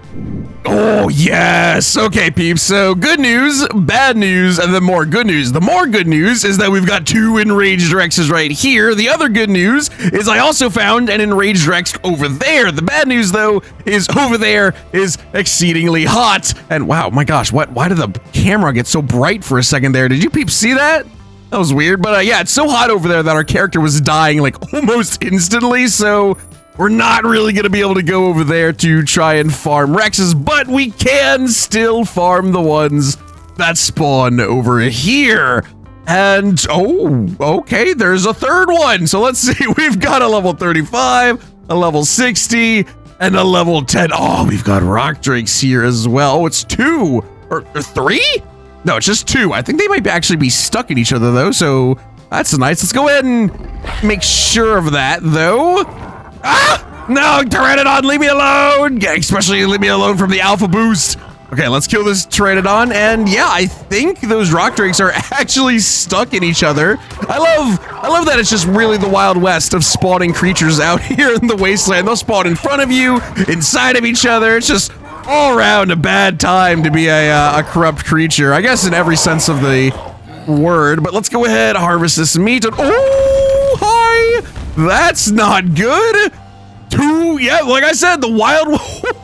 Oh, yes. Okay, peeps. So good news, bad news, and then more good news. The more good news is that we've got 2 enraged Rexes right here. The other good news is I also found an enraged Rex over there. The bad news, though, is over there is exceedingly hot. And wow, my gosh, why did the camera get so bright for a second there? Did you peeps see that? That was weird, but yeah, it's so hot over there that our character was dying like almost instantly, so we're not really gonna be able to go over there to try and farm Rexes, but we can still farm the ones that spawn over here. And oh, okay, there's a third one. So let's see, we've got a level 35, a level 60, and a level 10. Oh, we've got rock drakes here as well. Oh, it's 2 or 3? No, it's just 2. I think they might actually be stuck in each other, though, so that's nice. Let's go ahead and make sure of that, though. Ah! No, Pteranodon, leave me alone! Yeah, especially leave me alone from the alpha boost. Okay, let's kill this Pteranodon, and yeah, I think those rock drakes are actually stuck in each other. I love that it's just really the Wild West of spawning creatures out here in the wasteland. They'll spawn in front of you, inside of each other. It's just all around a bad time to be a corrupt creature, I guess in every sense of the word. But let's go ahead, harvest this meat. Oh, hi! That's not good. Yeah, like I said, the wild,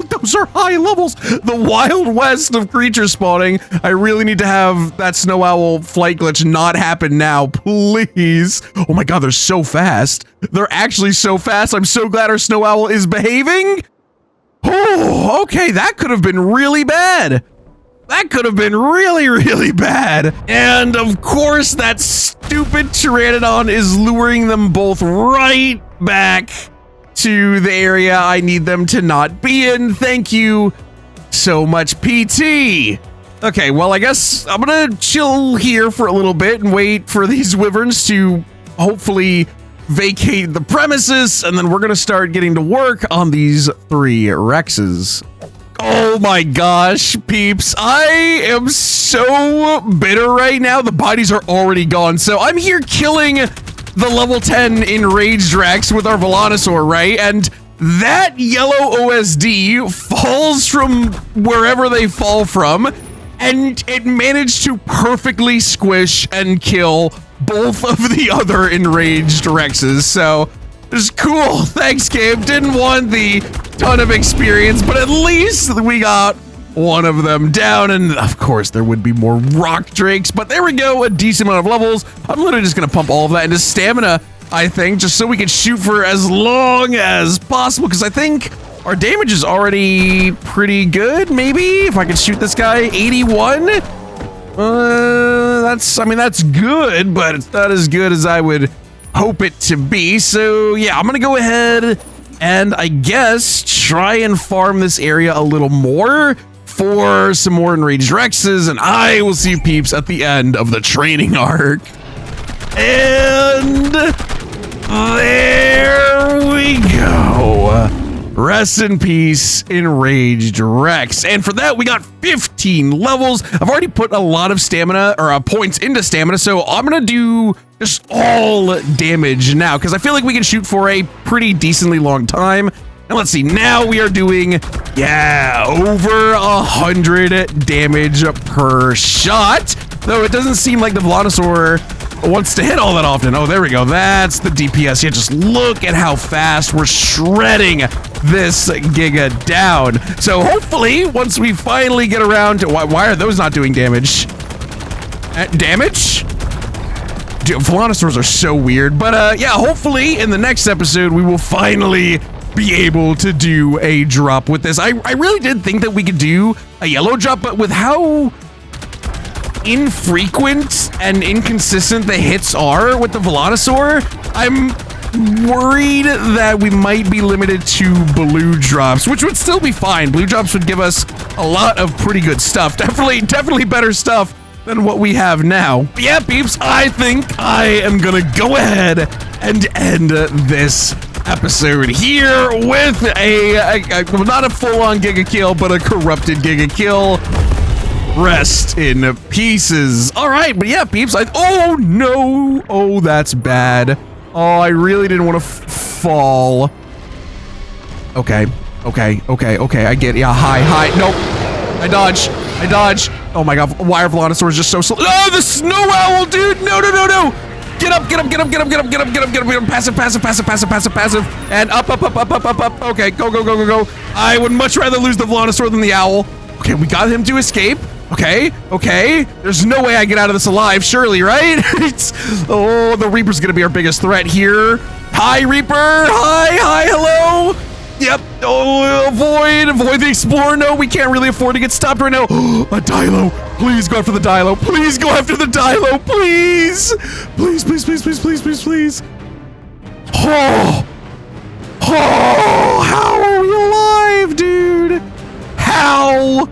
those are high levels. The Wild West of creature spawning. I really need to have that snow owl flight glitch not happen now, please. Oh my God, they're so fast. They're actually so fast. I'm so glad our snow owl is behaving. Oh, okay, that could have been really bad. That could have been really, really bad. And of course, that stupid Pteranodon is luring them both right back to the area I need them to not be in. Thank you so much, PT. Okay, well, I guess I'm gonna chill here for a little bit and wait for these wyverns to hopefully vacate the premises, and then we're gonna start getting to work on these 3 Rexes. Oh my gosh, peeps, I am so bitter right now. The bodies are already gone, so I'm here killing the level 10 enraged Rex with our Velonosaur, right? And that yellow OSD falls from wherever they fall from, and it managed to perfectly squish and kill both of the other enraged Rexes. So it's cool. Thanks, Gabe. Didn't want the ton of experience, but at least we got one of them down, and of course there would be more rock drakes, but there we go, a decent amount of levels. I'm literally just gonna pump all of that into stamina, I think, just so we can shoot for as long as possible, because I think our damage is already pretty good. Maybe if I could shoot this guy 81, that's good, but it's not as good as I would hope it to be. So yeah, I'm gonna go ahead and I guess try and farm this area a little more for some more enraged Rexes, and I will see you peeps at the end of the training arc. And there we go. Rest in peace, enraged Rex. And for that, we got 15 levels. I've already put a lot of stamina, or points into stamina, so I'm gonna do just all damage now, because I feel like we can shoot for a pretty decently long time. And let's see, now we are doing, yeah, over 100 damage per shot. Though it doesn't seem like the Velonosaur wants to hit all that often. Oh, there we go. That's the DPS. Yeah, just look at how fast we're shredding this Giga down. So hopefully, once we finally get around to, why are those not doing damage? Damage? Dude, Velonosaurs are so weird. But yeah, hopefully in the next episode, we will finally be able to do a drop with this. I really did think that we could do a yellow drop, but with how infrequent and inconsistent the hits are with the Velonosaur, I'm worried that we might be limited to blue drops, which would still be fine. Blue drops would give us a lot of pretty good stuff. Definitely better stuff than what we have now. But yeah, peeps, I think I am gonna go ahead and end this episode here with not a full-on Giga Kill, but a corrupted Giga Kill. Rest in pieces. All right, but yeah, peeps, oh no, oh, that's bad. Oh, I really didn't want to fall. Okay, I get it. Yeah, hi, nope. I dodge. Oh my God, why are Velonosaurs just so slow? Oh, the snow owl, dude, no. Get up, passive, and up, okay, go. I would much rather lose the Velonosaur than the owl. Okay, we got him to escape. Okay, there's no way I get out of this alive, surely, right? Oh, the Reaper's gonna be our biggest threat here. Hi, Reaper, hi, hello. Yep, oh, avoid the Explorer. No, we can't really afford to get stopped right now. A Dilo, please go after the Dilo. Please go after the Dilo, please. Please. Oh, how are we alive, dude? How?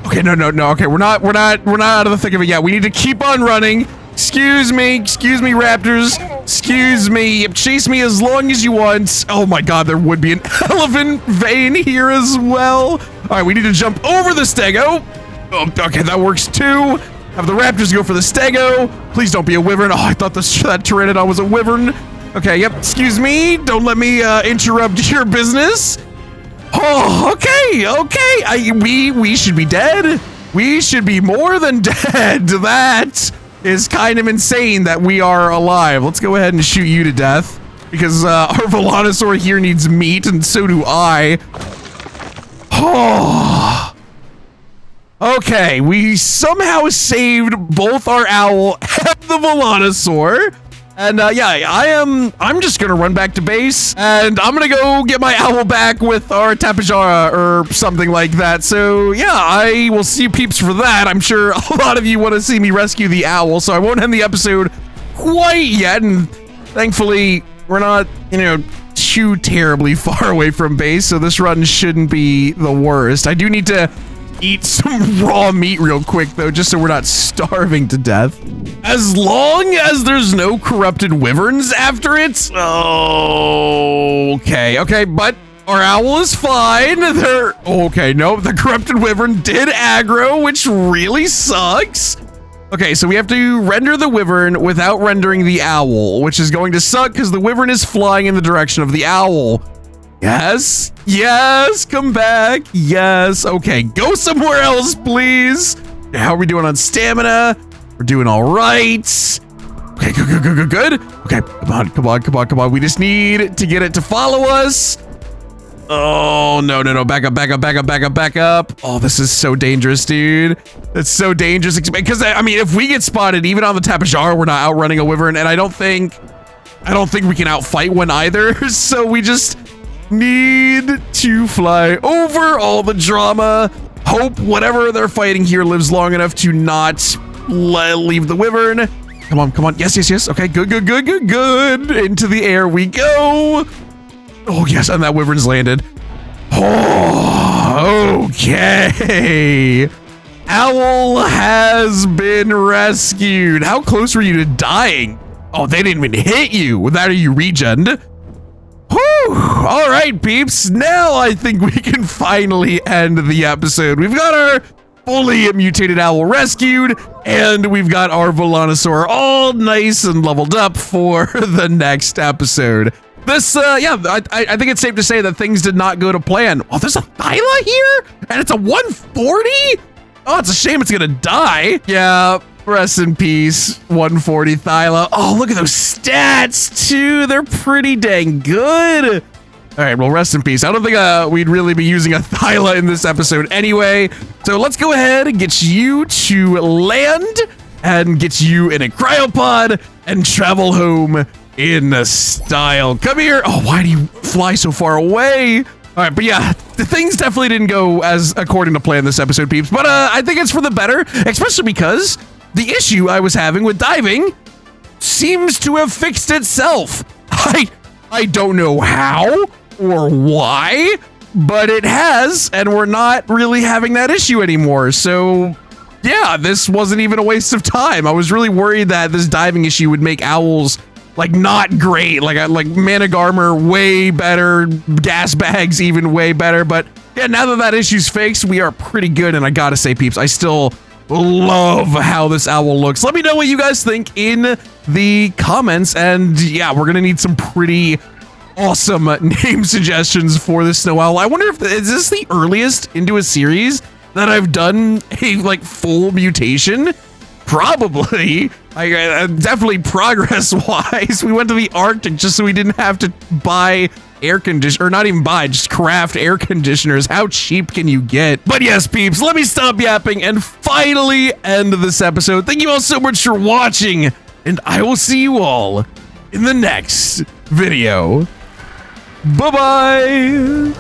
Okay, no. Okay, we're not out of the thick of it yet. We need to keep on running. Excuse me, Raptors. Excuse me. Chase me as long as you want. Oh my god, there would be an elephant vein here as well. All right, we need to jump over the stego. Oh, okay, that works too. Have the raptors go for the stego. Please don't be a wyvern. Oh, I thought that pteranodon was a wyvern. Okay, yep, excuse me. Don't let me interrupt your business. Oh, okay. We should be dead. We should be more than dead. That is kind of insane that we are alive. Let's go ahead and shoot you to death because our Volanosaur here needs meat, and so do I. Oh. Okay, we somehow saved both our owl and the Volanosaur. And yeah, I'm just gonna run back to base, and I'm gonna go get my owl back with our Tapejara or something like that. So yeah, I will see you peeps for that. I'm sure a lot of you want to see me rescue the owl, so I won't end the episode quite yet. And thankfully, we're not, you know, too terribly far away from base, so this run shouldn't be the worst. I do need to eat some raw meat real quick though, just so we're not starving to death. As long as there's no corrupted wyverns after it. Okay, but our owl is fine. Okay, no, the corrupted wyvern did aggro, which really sucks. Okay, so we have to render the wyvern without rendering the owl, which is going to suck because the wyvern is flying in the direction of the owl. Yes, come back. Yes, okay, go somewhere else, please. How are we doing on stamina? We're doing all right. Okay, good. Okay, come on. We just need to get it to follow us. Oh, no. Back up. Oh, this is so dangerous, dude. It's so dangerous because, I mean, if we get spotted, even on the Tapejara, we're not outrunning a wyvern, and I don't think we can outfight one either. So we just need to fly over all the drama. Hope whatever they're fighting here lives long enough to not leave the wyvern. Come on. Yes. Okay, good. Into the air we go. Oh, yes, and that wyvern's landed. Oh, okay. Owl has been rescued. How close were you to dying? Oh, they didn't even hit you. With that, are you regened? Whew. All right, peeps. Now I think we can finally end the episode. We've got our fully mutated owl rescued, and we've got our Volanosaur all nice and leveled up for the next episode. This, yeah, I think it's safe to say that things did not go to plan. Oh, there's a Thyla here? And it's a 140? Oh, it's a shame it's gonna die. Yeah, rest in peace, 140 Thyla. Oh, look at those stats, too. They're pretty dang good. All right, well, rest in peace. I don't think we'd really be using a Thyla in this episode anyway. So let's go ahead and get you to land and get you in a cryopod and travel home in style. Come here. Oh, why do you fly so far away? All right, but yeah, the things definitely didn't go as according to plan this episode, peeps. But I think it's for the better, especially because the issue I was having with diving seems to have fixed itself. I don't know how or why, but it has, and we're not really having that issue anymore. So yeah, this wasn't even a waste of time. I was really worried that this diving issue would make owls like not great, like Manic Armor way better, gas bags even way better. But yeah, now that issue's fixed, we are pretty good. And I gotta say, peeps, I still love how this owl looks. Let me know what you guys think in the comments. And yeah, we're gonna need some pretty awesome name suggestions for this snow owl. I wonder if is this the earliest into a series that I've done a like full mutation? Probably. I definitely progress-wise. We went to the Arctic just so we didn't have to buy air conditioner, or not even buy, just craft air conditioners. How cheap can you get? But yes, peeps, let me stop yapping and finally end this episode. Thank you all so much for watching, and I will see you all in the next video. Bye-bye.